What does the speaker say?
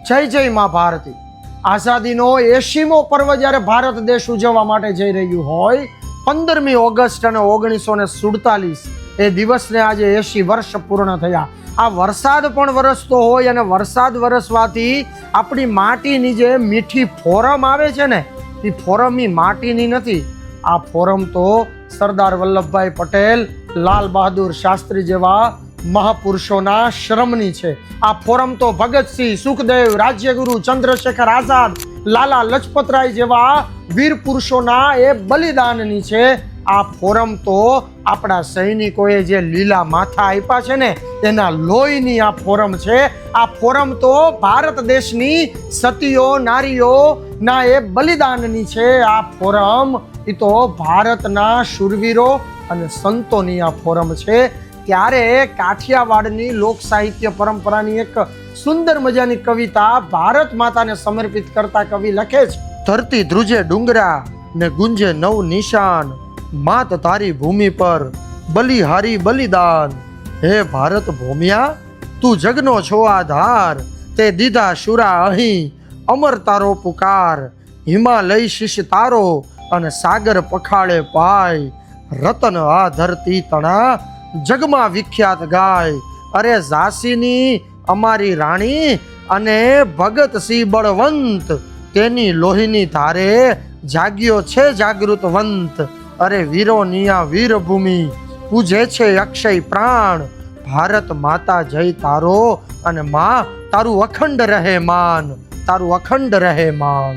જય જય મા ભારતી. આઝાદીનો 80મો પર્વ જ્યારે ભારત દેશ ઉજવવા માટે જઈ રહ્યું હોય, 15મી ઓગસ્ટ અને 1947 એ દિવસને આજે 80 વર્ષ પૂર્ણ થયા. આ વરસાદ પણ વરસતો હોય અને વરસાદ વરસવાથી આપણી માટીની જે મીઠી ફોરમ આવે છે ને, એ ફોરમ માટીની નથી. આ ફોરમ તો સરદાર વલ્લભભાઈ પટેલ, લાલ બહાદુર શાસ્ત્રી જેવા મહાપુરુષોના શ્રમની છે. આ ફોરમ તો ભગતસિંહ, સુખદેવ, રાજ્યગુરુ, ચંદ્રશેખર આઝાદ, લાલા લજપતરાય જેવા વીર પુરુષોના એ બલિદાનની છે. આ ફોરમ તો આપણા સૈનિકોએ જે લીલા માથા આપ્યા છે ને, એના લોહીની આ ફોરમ છે. આ ફોરમ તો ભારત દેશની સતીઓ, નારીઓ ના એ બલિદાનની છે. આ ફોરમ એ તો ભારતના શૂરવીરો અને સંતોની આ ફોરમ છે. ત્યારે કાઠિયાવાડની લોક સાહિત્ય પરંપરાની એક સુંદર મજાની કવિતા ભારત માતાને સમર્પિત કરતા કવિ લખે છે: ધરતી ધ્રુજે ડુંગરા ને ગુંજે નવ નિશાન, માત તારી ભૂમિ પર બલિહારી બલિદાન. હે ભારત ભૂમિયા, તું જગનો છો આધાર, તે દીધા શુરા અહીં અમર તારો પુકાર. હિમાલય શીશ તારો અને સાગર પખાળે પાય, રતન આ ધરતી તણા જગમાં વિખ્યાત ગાય. અરે ઝાંસીની અમારી રાણી અને ભગતસિંહ બળવંત, તેની લોહીની ધારે જાગ્યો છે જાગૃતવંત. અરે વીરોની આ વીરભૂમિ પૂજે છે અક્ષય પ્રાણ. ભારત માતા જય તારો અને માં તારું અખંડ રહે માન, તારું અખંડ રહે માન.